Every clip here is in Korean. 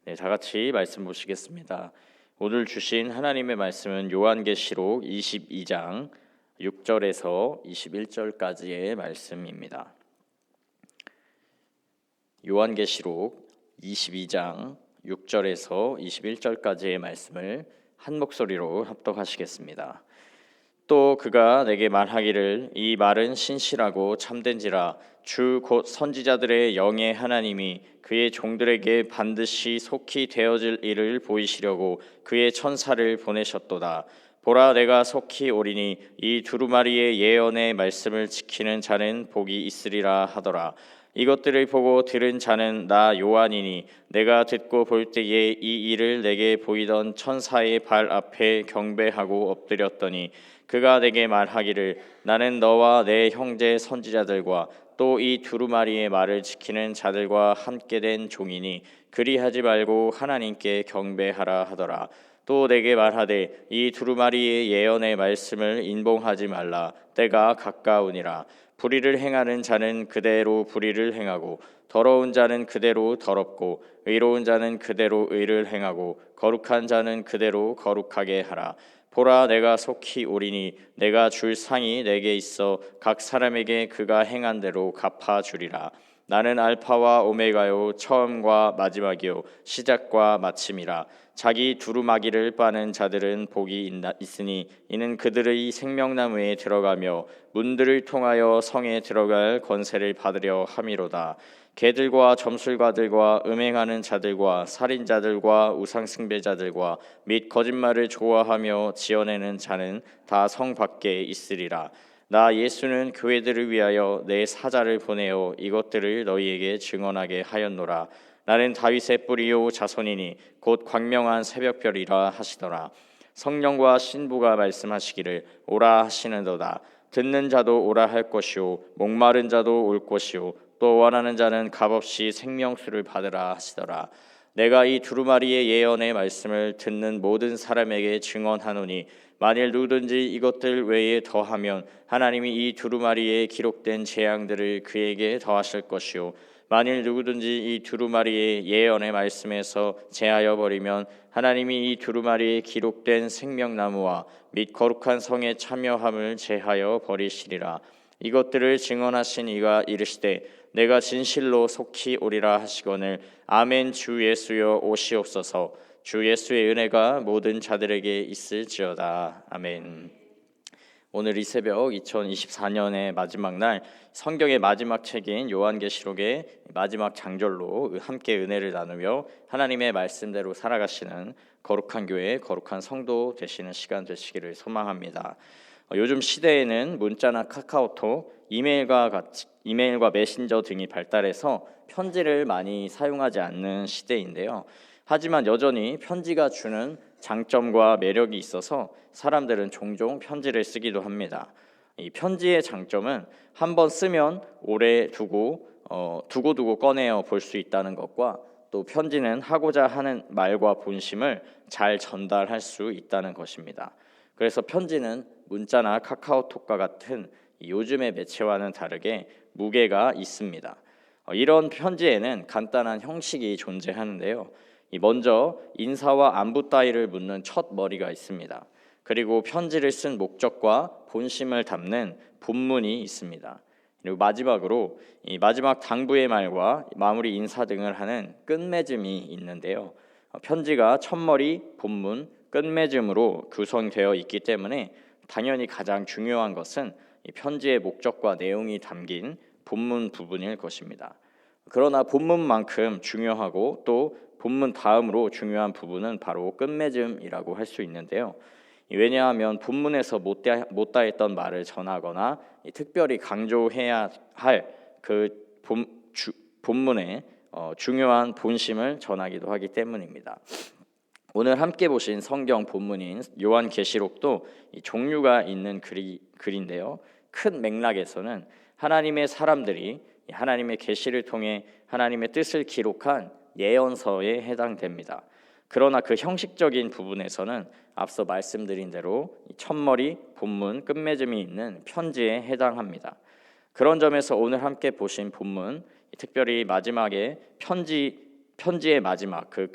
네, 다 같이 말씀 보시겠습니다. 오늘 주신 하나님의 말씀은 요한계시록 22장 6절에서 21절까지의 말씀입니다. 요한계시록 22장 6절에서 21절까지의 말씀을 한 목소리로 합독하시겠습니다. 또 그가 내게 말하기를 이 말은 신실하고 참된지라 주 곧 선지자들의 영의 하나님이 그의 종들에게 반드시 속히 되어질 일을 보이시려고 그의 천사를 보내셨도다. 보라, 내가 속히 오리니 이 두루마리의 예언의 말씀을 지키는 자는 복이 있으리라 하더라. 이것들을 보고 들은 자는 나 요한이니 내가 듣고 볼 때에 이 일을 내게 보이던 천사의 발 앞에 경배하고 엎드렸더니 그가 내게 말하기를 나는 너와 내 형제 선지자들과 또 이 두루마리의 말을 지키는 자들과 함께 된 종이니 그리하지 말고 하나님께 경배하라 하더라. 또 내게 말하되 이 두루마리의 예언의 말씀을 인봉하지 말라. 때가 가까우니라. 불의를 행하는 자는 그대로 불의를 행하고 더러운 자는 그대로 더럽고 의로운 자는 그대로 의를 행하고 거룩한 자는 그대로 거룩하게 하라. 보라, 내가 속히 오리니 내가 줄 상이 내게 있어 각 사람에게 그가 행한 대로 갚아주리라. 나는 알파와 오메가요 처음과 마지막이요 시작과 마침이라. 자기 두루마기를 빠는 자들은 복이 있으니 이는 그들의 생명나무에 들어가며 문들을 통하여 성에 들어갈 권세를 받으려 함이로다. 개들과 점술가들과 음행하는 자들과 살인자들과 우상숭배자들과 및 거짓말을 좋아하며 지어내는 자는 다 성 밖에 있으리라. 나 예수는 교회들을 위하여 내 사자를 보내어 이것들을 너희에게 증언하게 하였노라. 나는 다윗의 뿌리요 자손이니 곧 광명한 새벽별이라 하시더라. 성령과 신부가 말씀하시기를 오라 하시는도다. 듣는 자도 오라 할 것이요 목마른 자도 올 것이요 또 원하는 자는 값없이 생명수를 받으라 하시더라. 내가 이 두루마리의 예언의 말씀을 듣는 모든 사람에게 증언하노니 만일 누구든지 이것들 외에 더하면 하나님이 이 두루마리에 기록된 재앙들을 그에게 더하실 것이요 만일 누구든지 이 두루마리의 예언의 말씀에서 제하여 버리면 하나님이 이 두루마리에 기록된 생명나무와 및 거룩한 성에 참여함을 제하여 버리시리라. 이것들을 증언하신 이가 이르시되 내가 진실로 속히 오리라 하시거늘 아멘. 주 예수여 오시옵소서. 주 예수의 은혜가 모든 자들에게 있을지어다. 아멘. 오늘 이 새벽 2024년의 마지막 날 성경의 마지막 책인 요한계시록의 마지막 장절로 함께 은혜를 나누며 하나님의 말씀대로 살아가시는 거룩한 교회, 거룩한 성도 되시는 시간 되시기를 소망합니다. 요즘 시대에는 문자나 카카오톡, 이메일과 메신저 등이 발달해서 편지를 많이 사용하지 않는 시대인데요. 하지만 여전히 편지가 주는 장점과 매력이 있어서 사람들은 종종 편지를 쓰기도 합니다. 이 편지의 장점은 한번 쓰면 오래 두고 꺼내어 볼 수 있다는 것과 또 편지는 하고자 하는 말과 본심을 잘 전달할 수 있다는 것입니다. 그래서 편지는 문자나 카카오톡과 같은 요즘의 매체와는 다르게 무게가 있습니다. 이런 편지에는 간단한 형식이 존재하는데요. 먼저 인사와 안부 따위를 묻는 첫 머리가 있습니다. 그리고 편지를 쓴 목적과 본심을 담는 본문이 있습니다. 그리고 마지막으로 이 마지막 당부의 말과 마무리 인사 등을 하는 끝맺음이 있는데요. 편지가 첫머리, 본문, 끝맺음으로 구성되어 있기 때문에 당연히 가장 중요한 것은 이 편지의 목적과 내용이 담긴 본문 부분일 것입니다. 그러나 본문만큼 중요하고 또 본문 다음으로 중요한 부분은 바로 끝맺음이라고 할 수 있는데요. 왜냐하면 본문에서 못다 했던 말을 전하거나 특별히 강조해야 할 그 본문의 중요한 본심을 전하기도 하기 때문입니다. 오늘 함께 보신 성경 본문인 요한계시록도 종류가 있는 글인데요. 큰 맥락에서는 하나님의 사람들이 하나님의 계시를 통해 하나님의 뜻을 기록한 예언서에 해당됩니다. 그러나 그 형식적인 부분에서는 앞서 말씀드린 대로 첫머리, 본문, 끝맺음이 있는 편지에 해당합니다. 그런 점에서 오늘 함께 보신 본문, 특별히 마지막에 편지의 마지막 그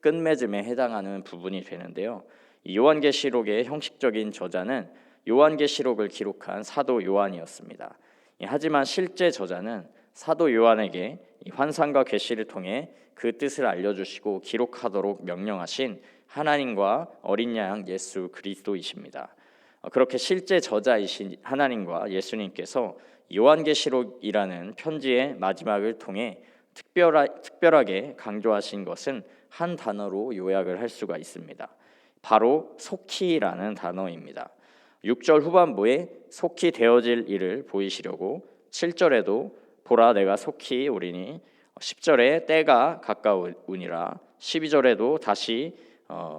끝맺음에 해당하는 부분이 되는데요. 이 요한계시록의 형식적인 저자는 요한계시록을 기록한 사도 요한이었습니다. 하지만 실제 저자는 사도 요한에게 환상과 계시를 통해 그 뜻을 알려주시고 기록하도록 명령하신 하나님과 어린 양 예수 그리스도이십니다. 그렇게 실제 저자이신 하나님과 예수님께서 요한계시록이라는 편지의 마지막을 통해 특별하게 강조하신 것은 한 단어로 요약을 할 수가 있습니다. 바로 속히라는 단어입니다. 6절 후반부에 속히 되어질 일을 보이시려고 7절에도 보라 내가 속히 오리니, 10절에 때가 가까우니라, 12절에도 다시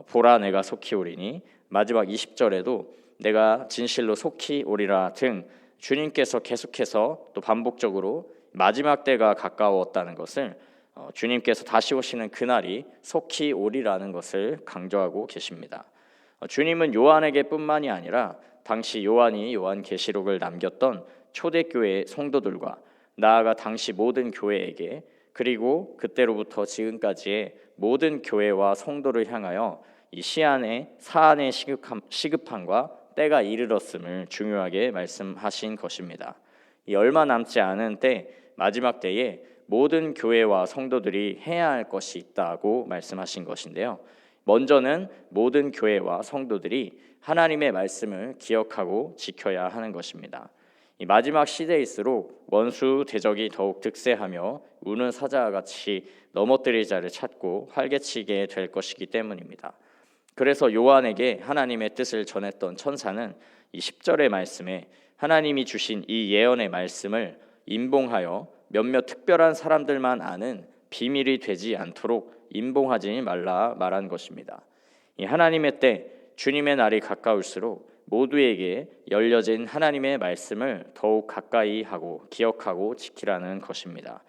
보라 내가 속히 오리니, 마지막 20절에도 내가 진실로 속히 오리라 등 주님께서 계속해서 또 반복적으로 마지막 때가 가까웠다는 것을, 주님께서 다시 오시는 그날이 속히 오리라는 것을 강조하고 계십니다. 주님은 요한에게 뿐만이 아니라 당시 요한이 요한계시록을 남겼던 초대교회 성도들과 나아가 당시 모든 교회에게, 그리고 그때로부터 지금까지의 모든 교회와 성도를 향하여 이 사안의 시급함과 때가 이르렀음을 중요하게 말씀하신 것입니다. 이 얼마 남지 않은 때, 마지막 때에 모든 교회와 성도들이 해야 할 것이 있다고 말씀하신 것인데요. 먼저는 모든 교회와 성도들이 하나님의 말씀을 기억하고 지켜야 하는 것입니다. 이 마지막 시대일수록 원수 대적이 더욱 득세하며 우는 사자와 같이 넘어뜨릴 자를 찾고 활개치게 될 것이기 때문입니다. 그래서 요한에게 하나님의 뜻을 전했던 천사는 이 10절의 말씀에 하나님이 주신 이 예언의 말씀을 임봉하여 몇몇 특별한 사람들만 아는 비밀이 되지 않도록 임봉하지 말라 말한 것입니다. 이 하나님의 때, 주님의 날이 가까울수록 모두에게 열려진 하나님의 말씀을 더욱 가까이 하고 기억하고 지키라는 것입니다.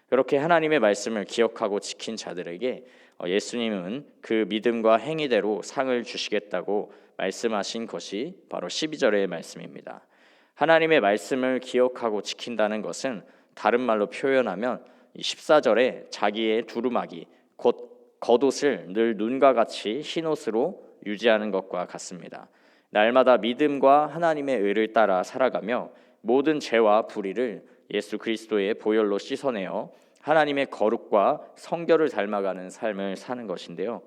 그렇게 하나님의 말씀을 기억하고 지킨 자들에게 예수님은 그 믿음과 행위대로 상을 주시겠다고 말씀하신 것이 바로 12절의 말씀입니다. 하나님의 말씀을 기억하고 지킨다는 것은 다른 말로 표현하면 14절에 자기의 두루마기 곧 겉옷을 늘 눈과 같이 흰옷으로 유지하는 것과 같습니다. 날마다 믿음과 하나님의 의를 따라 살아가며 모든 죄와 불의를 예수 그리스도의 보혈로 씻어내어 하나님의 거룩과 성결을 닮아가는 삶을 사는 것인데요.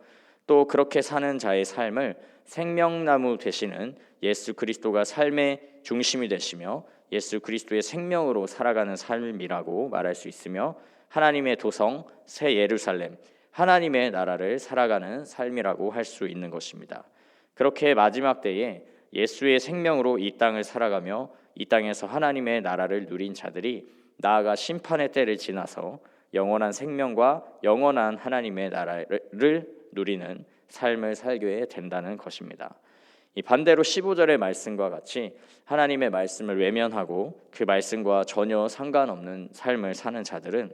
또 그렇게 사는 자의 삶을 생명나무 되시는 예수 그리스도가 삶의 중심이 되시며 예수 그리스도의 생명으로 살아가는 삶이라고 말할 수 있으며, 하나님의 도성 새 예루살렘, 하나님의 나라를 살아가는 삶이라고 할 수 있는 것입니다. 그렇게 마지막 때에 예수의 생명으로 이 땅을 살아가며 이 땅에서 하나님의 나라를 누린 자들이 나아가 심판의 때를 지나서 영원한 생명과 영원한 하나님의 나라를 누리는 삶을 살게 된다는 것입니다. 이 반대로 15절의 말씀과 같이 하나님의 말씀을 외면하고 그 말씀과 전혀 상관없는 삶을 사는 자들은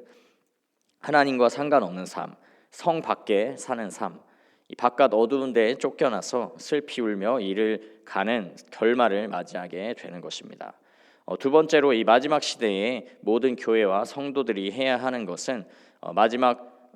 하나님과 상관없는 삶, 성 밖에 사는 삶, 이 바깥 어두운 데에 쫓겨나서 슬피 울며 이를 가는 결말을 맞이하게 되는 것입니다. 두 번째로 이 마지막 시대에 모든 교회와 성도들이 해야 하는 것은 마지막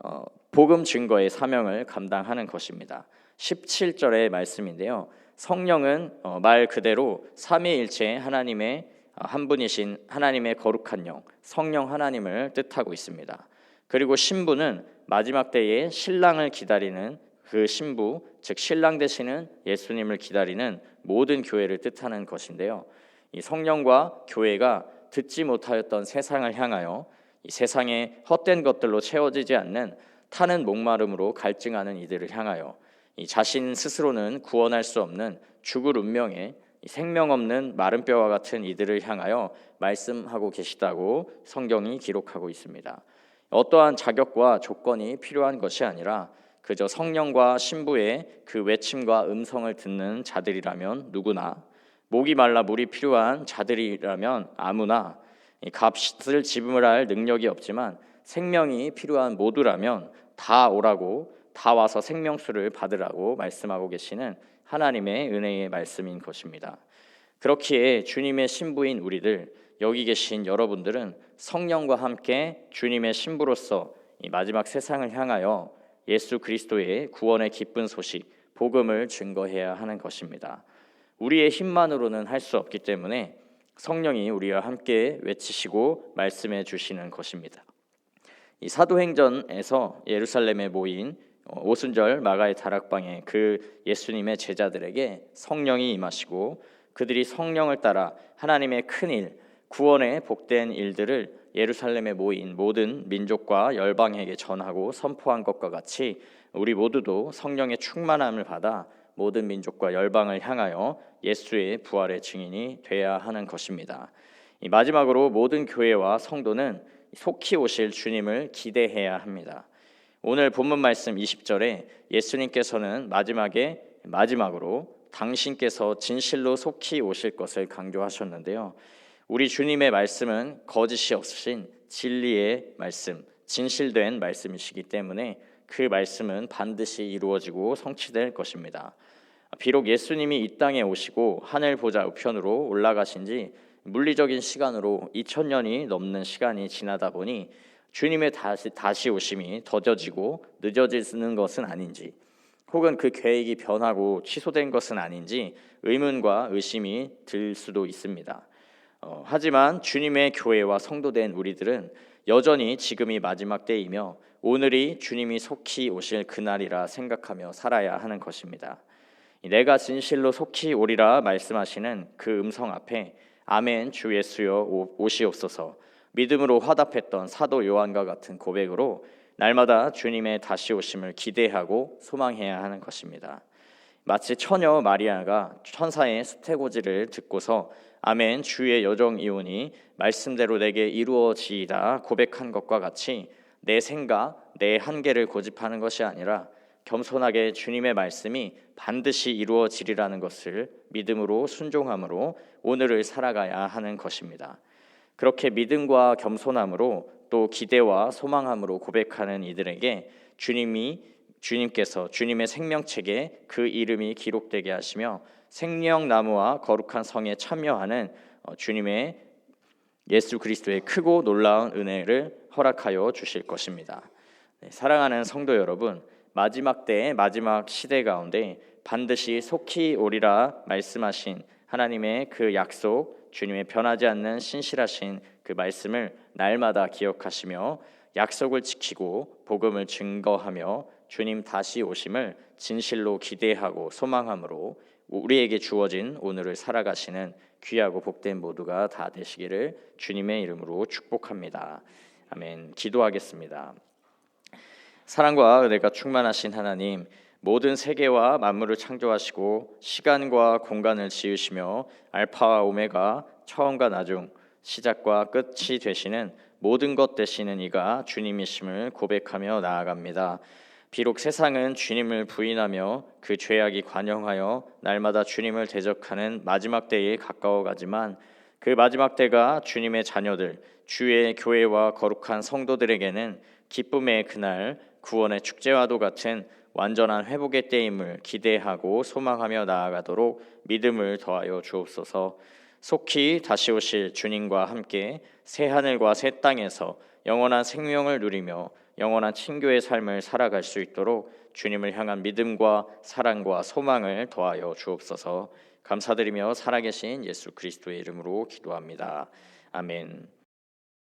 복음 증거의 사명을 감당하는 것입니다. 17절의 말씀인데요. 성령은 말 그대로 삼위일체 하나님의 한 분이신 하나님의 거룩한 영, 성령 하나님을 뜻하고 있습니다. 그리고 신부는 마지막 때에 신랑을 기다리는 그 신부, 즉 신랑 되시는 예수님을 기다리는 모든 교회를 뜻하는 것인데요. 이 성령과 교회가 듣지 못하였던 세상을 향하여 이 세상의 헛된 것들로 채워지지 않는 타는 목마름으로 갈증하는 이들을 향하여 이 자신 스스로는 구원할 수 없는 죽을 운명에 생명 없는 마른 뼈와 같은 이들을 향하여 말씀하고 계시다고 성경이 기록하고 있습니다. 어떠한 자격과 조건이 필요한 것이 아니라 그저 성령과 신부의 그 외침과 음성을 듣는 자들이라면 누구나, 목이 말라 물이 필요한 자들이라면 아무나, 값을 지불할 능력이 없지만 생명이 필요한 모두라면 다 오라고, 다 와서 생명수를 받으라고 말씀하고 계시는 하나님의 은혜의 말씀인 것입니다. 그렇기에 주님의 신부인 우리들, 여기 계신 여러분들은 성령과 함께 주님의 신부로서 이 마지막 세상을 향하여 예수 그리스도의 구원의 기쁜 소식, 복음을 증거해야 하는 것입니다. 우리의 힘만으로는 할 수 없기 때문에 성령이 우리와 함께 외치시고 말씀해 주시는 것입니다. 이 사도행전에서 예루살렘에 모인 오순절 마가의 다락방에 그 예수님의 제자들에게 성령이 임하시고 그들이 성령을 따라 하나님의 큰 일, 구원의 복된 일들을 예루살렘에 모인 모든 민족과 열방에게 전하고 선포한 것과 같이 우리 모두도 성령의 충만함을 받아 모든 민족과 열방을 향하여 예수의 부활의 증인이 되어야 하는 것입니다. 마지막으로 모든 교회와 성도는 속히 오실 주님을 기대해야 합니다. 오늘 본문 말씀 20절에 예수님께서는 마지막으로 당신께서 진실로 속히 오실 것을 강조하셨는데요. 우리 주님의 말씀은 거짓이 없으신 진리의 말씀, 진실된 말씀이시기 때문에 그 말씀은 반드시 이루어지고 성취될 것입니다. 비록 예수님이 이 땅에 오시고 하늘 보좌 우편으로 올라가신 지 물리적인 시간으로 2000년이 넘는 시간이 지나다 보니 주님의 다시 오심이 더뎌지고 늦어지는 것은 아닌지, 혹은 그 계획이 변하고 취소된 것은 아닌지 의문과 의심이 들 수도 있습니다. 하지만 주님의 교회와 성도된 우리들은 여전히 지금이 마지막 때이며 오늘이 주님이 속히 오실 그날이라 생각하며 살아야 하는 것입니다. 내가 진실로 속히 오리라 말씀하시는 그 음성 앞에 아멘 주 예수여 오시옵소서 믿음으로 화답했던 사도 요한과 같은 고백으로 날마다 주님의 다시 오심을 기대하고 소망해야 하는 것입니다. 마치 처녀 마리아가 천사의 수태고지를 듣고서 아멘 주의 여정이오니 말씀대로 내게 이루어지이다 고백한 것과 같이 내 생각, 내 한계를 고집하는 것이 아니라 겸손하게 주님의 말씀이 반드시 이루어지리라는 것을 믿음으로 순종함으로 오늘을 살아가야 하는 것입니다. 그렇게 믿음과 겸손함으로 또 기대와 소망함으로 고백하는 이들에게 주님께서 주님의 생명책에 그 이름이 기록되게 하시며 생명나무와 거룩한 성에 참여하는 주님의 예수 그리스도의 크고 놀라운 은혜를 허락하여 주실 것입니다. 사랑하는 성도 여러분, 마지막 때의 마지막 시대 가운데 반드시 속히 오리라 말씀하신 하나님의 그 약속, 주님의 변하지 않는 신실하신 그 말씀을 날마다 기억하시며 약속을 지키고 복음을 증거하며 주님 다시 오심을 진실로 기대하고 소망함으로 우리에게 주어진 오늘을 살아가시는 귀하고 복된 모두가 다 되시기를 주님의 이름으로 축복합니다. 아멘. 기도하겠습니다. 사랑과 은혜가 충만하신 하나님, 모든 세계와 만물을 창조하시고 시간과 공간을 지으시며 알파와 오메가, 처음과 나중, 시작과 끝이 되시는 모든 것 되시는 이가 주님이심을 고백하며 나아갑니다. 비록 세상은 주님을 부인하며 그 죄악이 관영하여 날마다 주님을 대적하는 마지막 때에 가까워가지만 그 마지막 때가 주님의 자녀들, 주의 교회와 거룩한 성도들에게는 기쁨의 그날, 구원의 축제와도 같은 완전한 회복의 때임을 기대하고 소망하며 나아가도록 믿음을 더하여 주옵소서. 속히 다시 오실 주님과 함께 새 하늘과 새 땅에서 영원한 생명을 누리며 영원한 친교의 삶을 살아갈 수 있도록 주님을 향한 믿음과 사랑과 소망을 더하여 주옵소서. 감사드리며 살아계신 예수 그리스도의 이름으로 기도합니다. 아멘.